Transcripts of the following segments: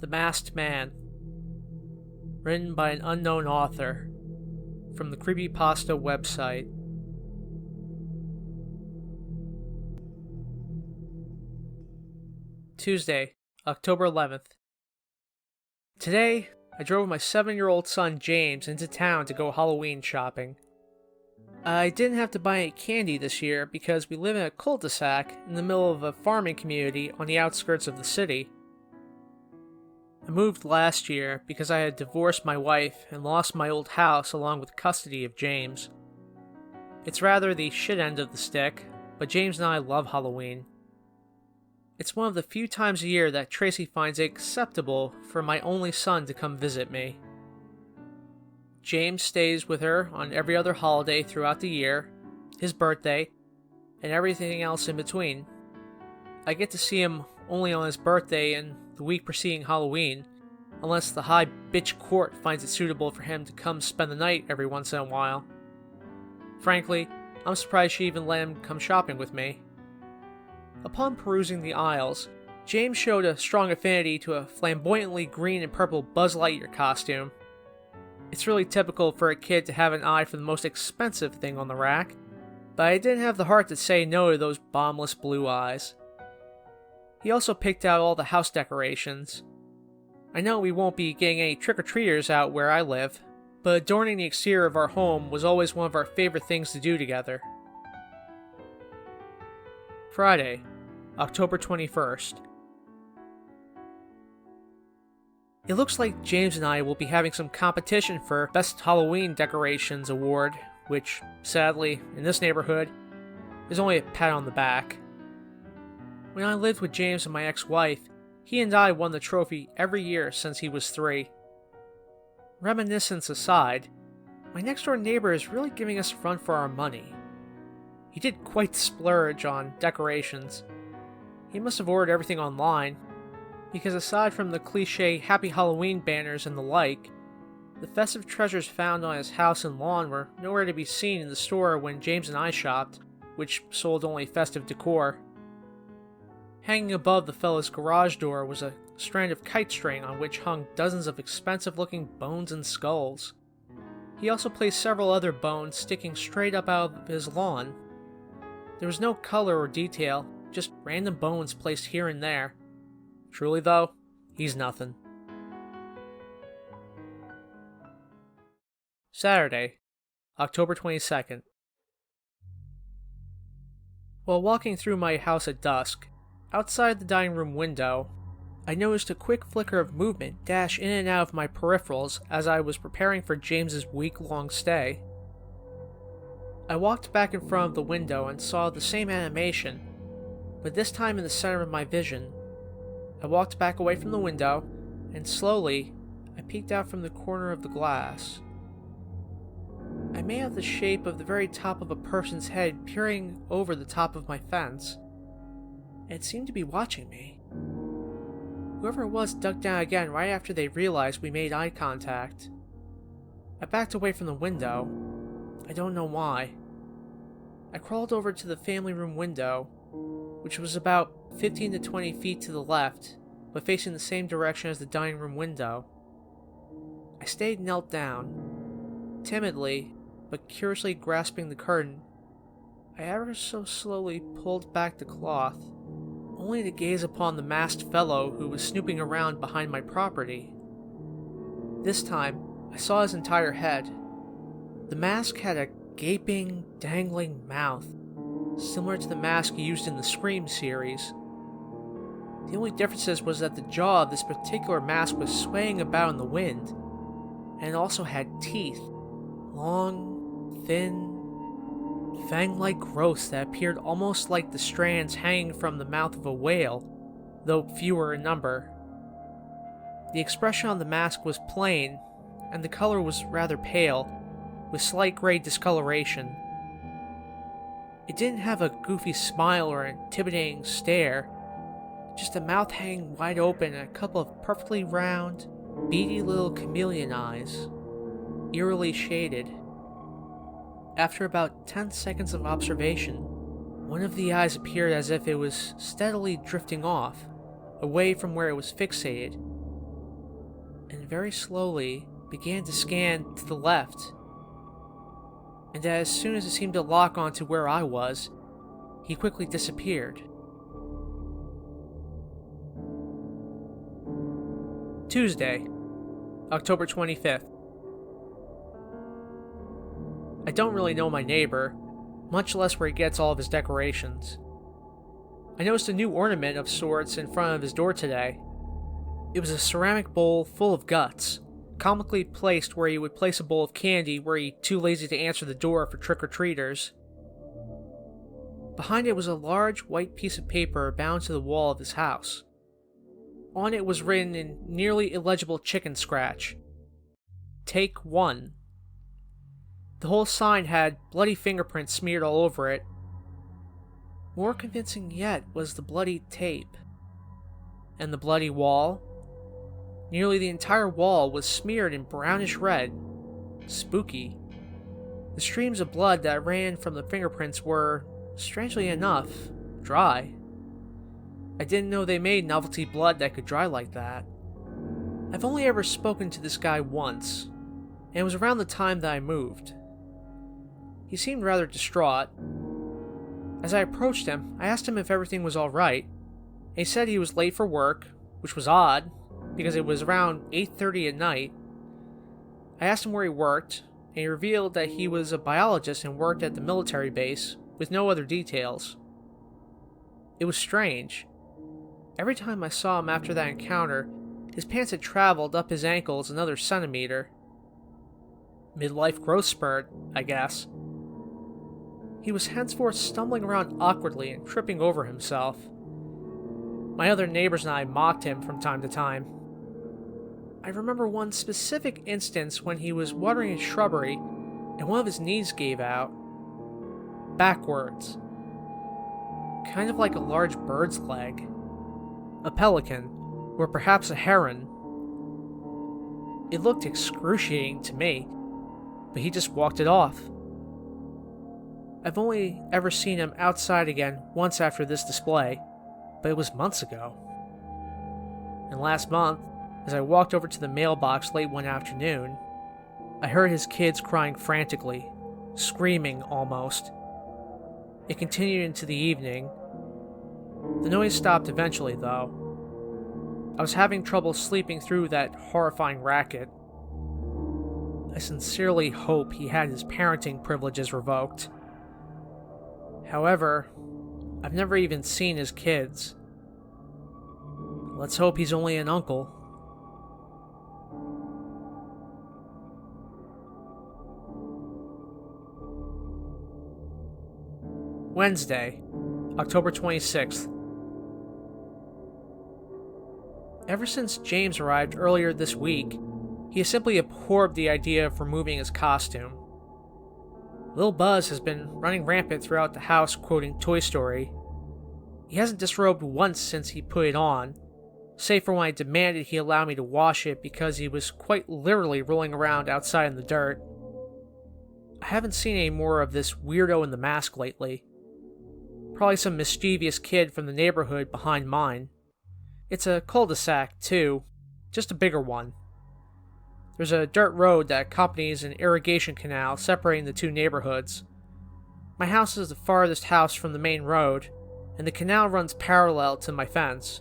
The Masked Man, written by an unknown author, from the Creepypasta website. Tuesday, October 11th. Today, I drove my 7-year-old son James into town to go Halloween shopping. I didn't have to buy any candy this year because we live in a cul-de-sac in the middle of a farming community on the outskirts of the city. I moved last year because I had divorced my wife and lost my old house along with custody of James. It's rather the shit end of the stick, but James and I love Halloween. It's one of the few times a year that Tracy finds it acceptable for my only son to come visit me. James stays with her on every other holiday throughout the year, his birthday, and everything else in between. I get to see him only on his birthday and the week preceding Halloween, unless the high bitch court finds it suitable for him to come spend the night every once in a while. Frankly, I'm surprised she even let him come shopping with me. Upon perusing the aisles, James showed a strong affinity to a flamboyantly green and purple Buzz Lightyear costume. It's really typical for a kid to have an eye for the most expensive thing on the rack, but I didn't have the heart to say no to those bombless blue eyes. He also picked out all the house decorations. I know we won't be getting any trick-or-treaters out where I live, but adorning the exterior of our home was always one of our favorite things to do together. Friday, October 21st. It looks like James and I will be having some competition for Best Halloween Decorations Award, which, sadly, in this neighborhood, is only a pat on the back. When I lived with James and my ex-wife, he and I won the trophy every year since he was 3. Reminiscence aside, my next-door neighbor is really giving us a run for our money. He did quite splurge on decorations. He must have ordered everything online, because aside from the cliché Happy Halloween banners and the like, the festive treasures found on his house and lawn were nowhere to be seen in the store when James and I shopped, which sold only festive decor. Hanging above the fellow's garage door was a strand of kite string on which hung dozens of expensive-looking bones and skulls. He also placed several other bones sticking straight up out of his lawn. There was no color or detail, just random bones placed here and there. Truly though, he's nothing. Saturday, October 22nd. While walking through my house at dusk, outside the dining room window, I noticed a quick flicker of movement dash in and out of my peripherals as I was preparing for James's week-long stay. I walked back in front of the window and saw the same animation, but this time in the center of my vision. I walked back away from the window, and slowly, I peeked out from the corner of the glass. I made out the shape of the very top of a person's head peering over the top of my fence. It seemed to be watching me. Whoever it was ducked down again right after they realized we made eye contact. I backed away from the window. I don't know why. I crawled over to the family room window, which was about 15 to 20 feet to the left, but facing the same direction as the dining room window. I stayed knelt down. Timidly, but curiously grasping the curtain, I ever so slowly pulled back the cloth, only to gaze upon the masked fellow who was snooping around behind my property. This time, I saw his entire head. The mask had a gaping, dangling mouth, similar to the mask used in the Scream series. The only difference was that the jaw of this particular mask was swaying about in the wind, and it also had teeth, long, thin, fang-like growths that appeared almost like the strands hanging from the mouth of a whale, though fewer in number. The expression on the mask was plain, and the color was rather pale, with slight gray discoloration. It didn't have a goofy smile or an intimidating stare, just a mouth hanging wide open and a couple of perfectly round, beady little chameleon eyes, eerily shaded. After about 10 seconds of observation, one of the eyes appeared as if it was steadily drifting off, away from where it was fixated, and very slowly began to scan to the left. And as soon as it seemed to lock onto where I was, he quickly disappeared. Tuesday, October 25th. I don't really know my neighbor, much less where he gets all of his decorations. I noticed a new ornament of sorts in front of his door today. It was a ceramic bowl full of guts, comically placed where he would place a bowl of candy were he too lazy to answer the door for trick-or-treaters. Behind it was a large white piece of paper bound to the wall of his house. On it was written in nearly illegible chicken scratch, "Take 1." The whole sign had bloody fingerprints smeared all over it. More convincing yet was the bloody tape. And the bloody wall. Nearly the entire wall was smeared in brownish red. Spooky. The streams of blood that ran from the fingerprints were, strangely enough, dry. I didn't know they made novelty blood that could dry like that. I've only ever spoken to this guy once, and it was around the time that I moved. He seemed rather distraught. As I approached him, I asked him if everything was alright, and he said he was late for work, which was odd, because it was around 8:30 at night. I asked him where he worked, and he revealed that he was a biologist and worked at the military base, with no other details. It was strange. Every time I saw him after that encounter, his pants had traveled up his ankles another centimeter. Midlife growth spurt, I guess. He was henceforth stumbling around awkwardly and tripping over himself. My other neighbors and I mocked him from time to time. I remember one specific instance when he was watering his shrubbery and one of his knees gave out. Backwards. Kind of like a large bird's leg. A pelican, or perhaps a heron. It looked excruciating to me, but he just walked it off. I've only ever seen him outside again once after this display, but it was months ago. And last month, as I walked over to the mailbox late one afternoon, I heard his kids crying frantically, screaming almost. It continued into the evening. The noise stopped eventually, though. I was having trouble sleeping through that horrifying racket. I sincerely hope he had his parenting privileges revoked. However, I've never even seen his kids. Let's hope he's only an uncle. Wednesday, October 26th. Ever since James arrived earlier this week, he has simply abhorred the idea of removing his costume. Lil Buzz has been running rampant throughout the house quoting Toy Story. He hasn't disrobed once since he put it on, save for when I demanded he allow me to wash it because he was quite literally rolling around outside in the dirt. I haven't seen any more of this weirdo in the mask lately. Probably some mischievous kid from the neighborhood behind mine. It's a cul-de-sac, too, just a bigger one. There's a dirt road that accompanies an irrigation canal separating the two neighborhoods. My house is the farthest house from the main road, and the canal runs parallel to my fence.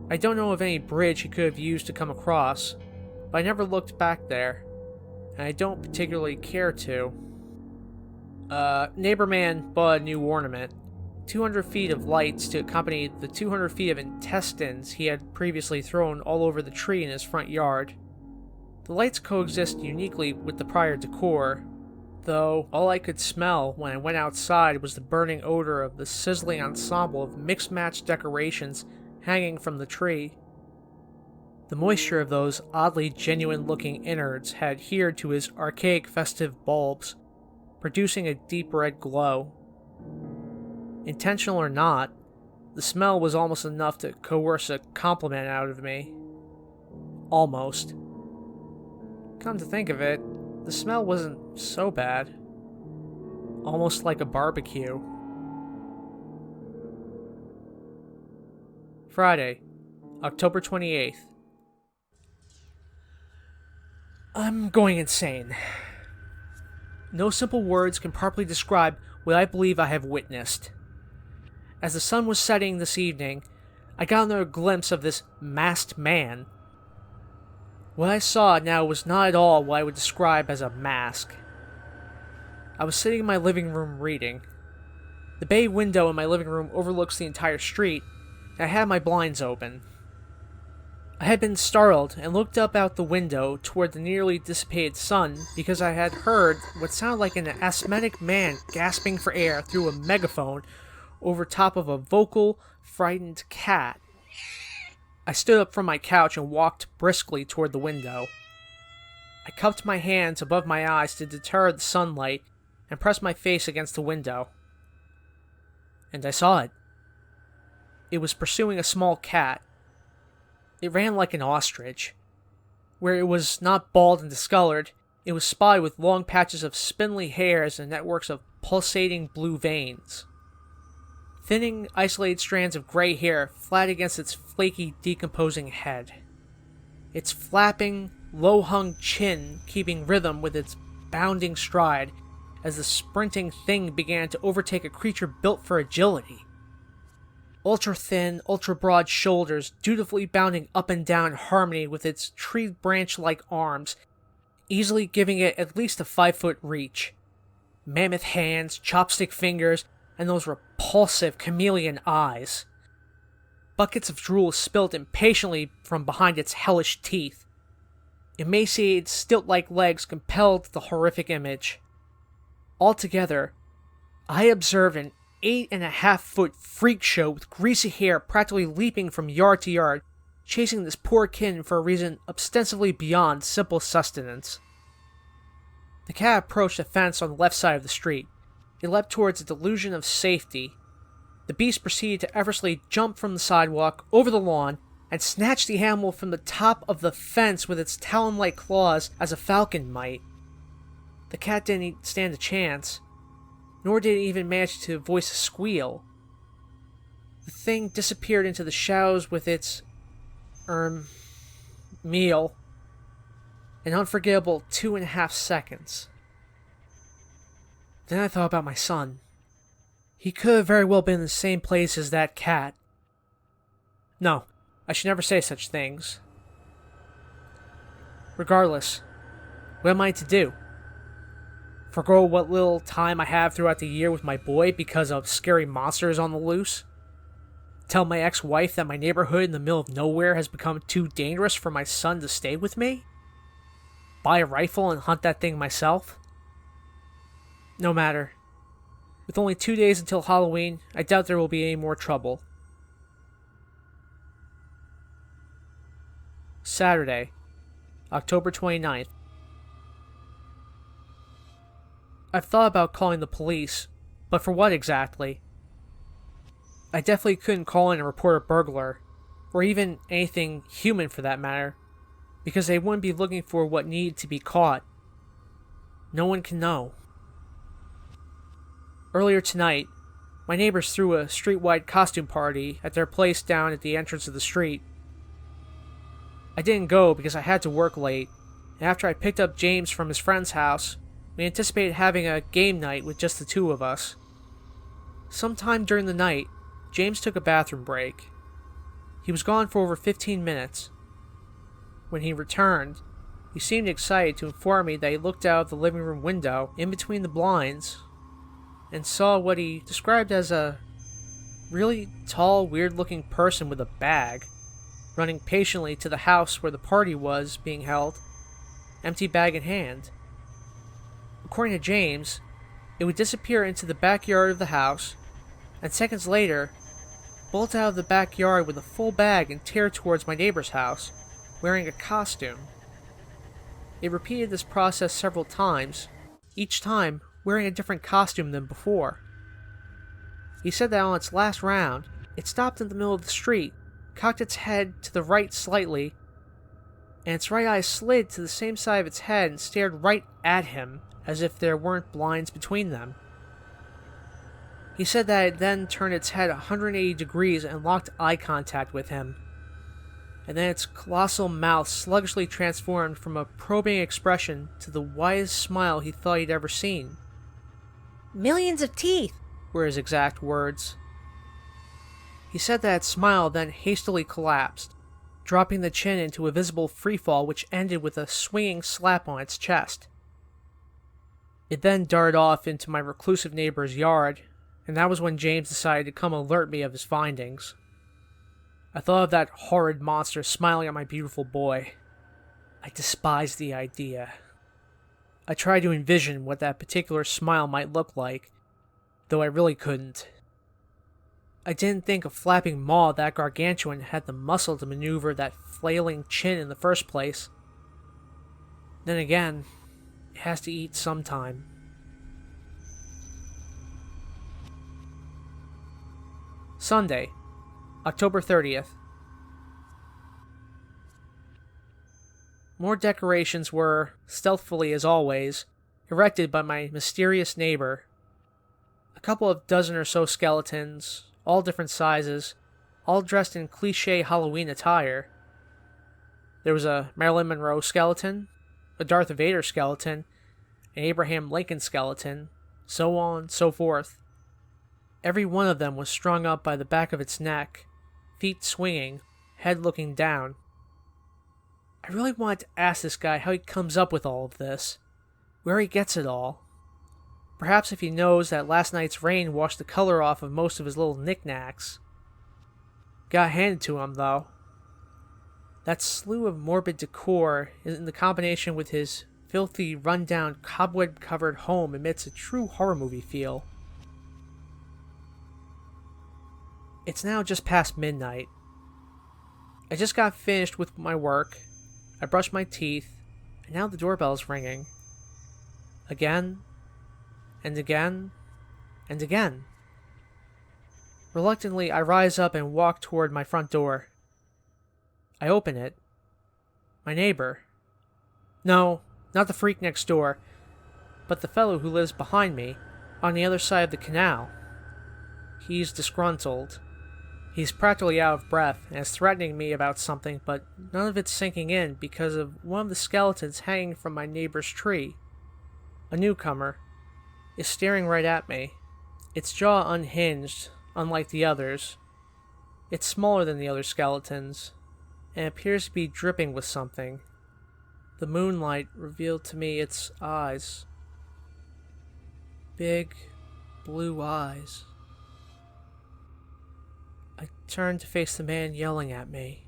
I don't know of any bridge he could have used to come across, but I never looked back there, and I don't particularly care to. Neighbor man bought a new ornament. 200 feet of lights to accompany the 200 feet of intestines he had previously thrown all over the tree in his front yard. The lights coexist uniquely with the prior decor, though all I could smell when I went outside was the burning odor of the sizzling ensemble of mixed-match decorations hanging from the tree. The moisture of those oddly genuine-looking innards had adhered to his archaic festive bulbs, producing a deep red glow. Intentional or not, the smell was almost enough to coerce a compliment out of me. Almost. Come to think of it, the smell wasn't so bad. Almost like a barbecue. Friday, October 28th. I'm going insane. No simple words can properly describe what I believe I have witnessed. As the sun was setting this evening, I got another glimpse of this masked man. What I saw now was not at all what I would describe as a mask. I was sitting in my living room reading. The bay window in my living room overlooks the entire street, and I had my blinds open. I had been startled and looked up out the window toward the nearly dissipated sun because I had heard what sounded like an asthmatic man gasping for air through a megaphone over top of a vocal, frightened cat. I stood up from my couch and walked briskly toward the window. I cupped my hands above my eyes to deter the sunlight and pressed my face against the window. And I saw it. It was pursuing a small cat. It ran like an ostrich. Where it was not bald and discolored, it was spotted with long patches of spindly hairs and networks of pulsating blue veins. Thinning, isolated strands of gray hair flat against its flaky, decomposing head. Its flapping, low-hung chin keeping rhythm with its bounding stride as the sprinting thing began to overtake a creature built for agility. Ultra-thin, ultra-broad shoulders dutifully bounding up and down in harmony with its tree-branch-like arms, easily giving it at least a 5-foot reach. Mammoth hands, chopstick fingers, and those repulsive chameleon eyes. Buckets of drool spilt impatiently from behind its hellish teeth. Emaciated, stilt-like legs compelled the horrific image. Altogether, I observed an 8.5-foot freak show with greasy hair practically leaping from yard to yard, chasing this poor kitten for a reason ostensibly beyond simple sustenance. The cat approached a fence on the left side of the street. It leapt towards a delusion of safety. The beast proceeded to effortlessly jump from the sidewalk, over the lawn, and snatch the animal from the top of the fence with its talon-like claws as a falcon might. The cat didn't stand a chance, nor did it even manage to voice a squeal. The thing disappeared into the shadows with its, meal. An unforgettable 2.5 seconds. Then I thought about my son. He could have very well been in the same place as that cat. No, I should never say such things. Regardless, what am I to do? Forgo what little time I have throughout the year with my boy because of scary monsters on the loose? Tell my ex-wife that my neighborhood in the middle of nowhere has become too dangerous for my son to stay with me? Buy a rifle and hunt that thing myself? No matter. With only 2 days until Halloween, I doubt there will be any more trouble. Saturday, October 29th. I've thought about calling the police, but for what exactly? I definitely couldn't call in and report a burglar, or even anything human for that matter, because they wouldn't be looking for what needed to be caught. No one can know. Earlier tonight, my neighbors threw a street-wide costume party at their place down at the entrance of the street. I didn't go because I had to work late, and after I picked up James from his friend's house, we anticipated having a game night with just the two of us. Sometime during the night, James took a bathroom break. He was gone for over 15 minutes. When he returned, he seemed excited to inform me that he looked out of the living room window in between the blinds and saw what he described as a really tall, weird-looking person with a bag running patiently to the house where the party was being held, empty bag in hand. According to James, it would disappear into the backyard of the house, and seconds later, bolt out of the backyard with a full bag and tear towards my neighbor's house, wearing a costume. It repeated this process several times, each time wearing a different costume than before. He said that on its last round, it stopped in the middle of the street, cocked its head to the right slightly, and its right eye slid to the same side of its head and stared right at him, as if there weren't blinds between them. He said that it then turned its head 180 degrees and locked eye contact with him. and then its colossal mouth sluggishly transformed from a probing expression to the widest smile he thought he'd ever seen. "Millions of teeth," were his exact words. He said that smile, then hastily collapsed, dropping the chin into a visible freefall which ended with a swinging slap on its chest. It then darted off into my reclusive neighbor's yard, and that was when James decided to come alert me of his findings. I thought of that horrid monster smiling at my beautiful boy. I despised the idea. I tried to envision what that particular smile might look like, though I really couldn't. I didn't think a flapping maw that gargantuan had the muscle to maneuver that flailing chin in the first place. Then again, it has to eat sometime. Sunday, October 30th. More decorations were, stealthily as always, erected by my mysterious neighbor. A couple of dozen or so skeletons, all different sizes, all dressed in cliché Halloween attire. There was a Marilyn Monroe skeleton, a Darth Vader skeleton, an Abraham Lincoln skeleton, so on, so forth. Every one of them was strung up by the back of its neck, feet swinging, head looking down. I really wanted to ask this guy how he comes up with all of this, where he gets it all. Perhaps if he knows that last night's rain washed the color off of most of his little knickknacks. Got handed to him, though. That slew of morbid decor in the combination with his filthy, run-down, cobweb-covered home emits a true horror movie feel. It's now just past midnight. I just got finished with my work. I brushed my teeth, and now the doorbell's ringing. Again, and again, and again. Reluctantly, I rise up and walk toward my front door. I open it. My neighbor. No, not the freak next door, but the fellow who lives behind me, on the other side of the canal. He's disgruntled. He's practically out of breath and is threatening me about something, but none of it's sinking in because of one of the skeletons hanging from my neighbor's tree. A newcomer is staring right at me, its jaw unhinged, unlike the others. It's smaller than the other skeletons, and appears to be dripping with something. The moonlight revealed to me its eyes. Big, blue eyes. I turned to face the man yelling at me.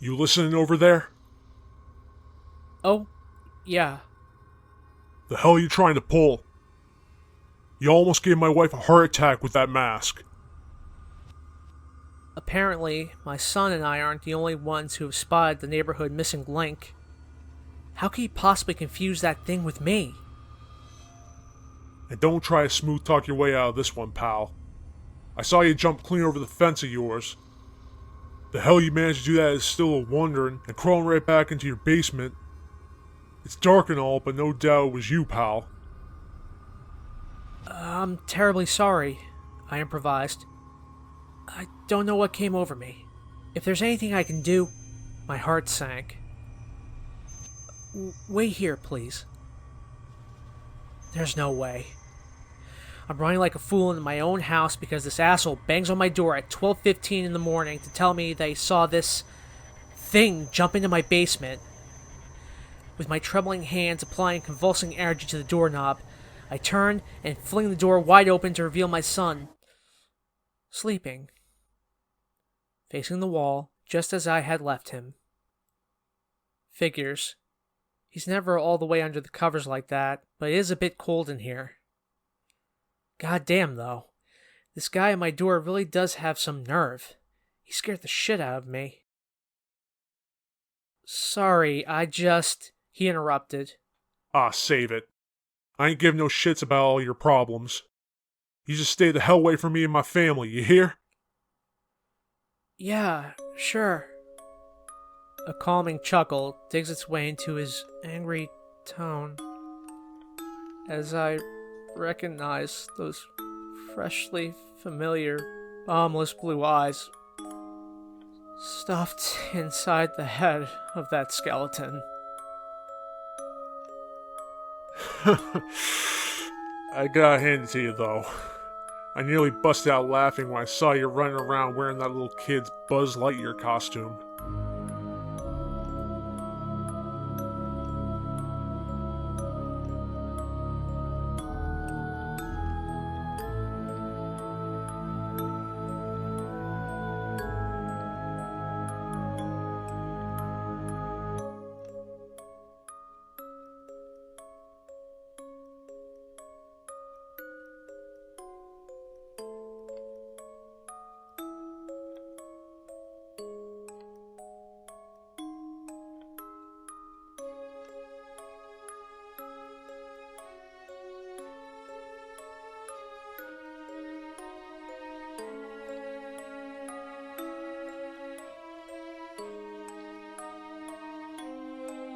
"You listening over there?" "Oh, yeah." "The hell are you trying to pull? You almost gave my wife a heart attack with that mask." Apparently, my son and I aren't the only ones who have spotted the neighborhood missing link. How could he possibly confuse that thing with me? And don't try to smooth talk your way out of this one, pal. I saw you jump clean over the fence of yours. The hell you managed to do that is still a wonder, and crawling right back into your basement. It's dark and all, but no doubt it was you, pal. I'm terribly sorry, I improvised. I don't know what came over me. If there's anything I can do... My heart sank. Wait here, please. There's no way. I'm running like a fool into my own house because this asshole bangs on my door at 12:15 in the morning to tell me that he saw this thing jump into my basement. With my trembling hands applying convulsing energy to the doorknob, I turn and fling the door wide open to reveal my son, sleeping, facing the wall just as I had left him. Figures. He's never all the way under the covers like that, but it is a bit cold in here. God damn, though. This guy at my door really does have some nerve. He scared the shit out of me. Sorry, He interrupted. Ah, save it. I ain't giving no shits about all your problems. You just stay the hell away from me and my family, you hear? Yeah, sure. A calming chuckle digs its way into his angry tone as I recognize those freshly familiar, boundless blue eyes stuffed inside the head of that skeleton. I gotta hand it to you, though. I nearly busted out laughing when I saw you running around wearing that little kid's Buzz Lightyear costume.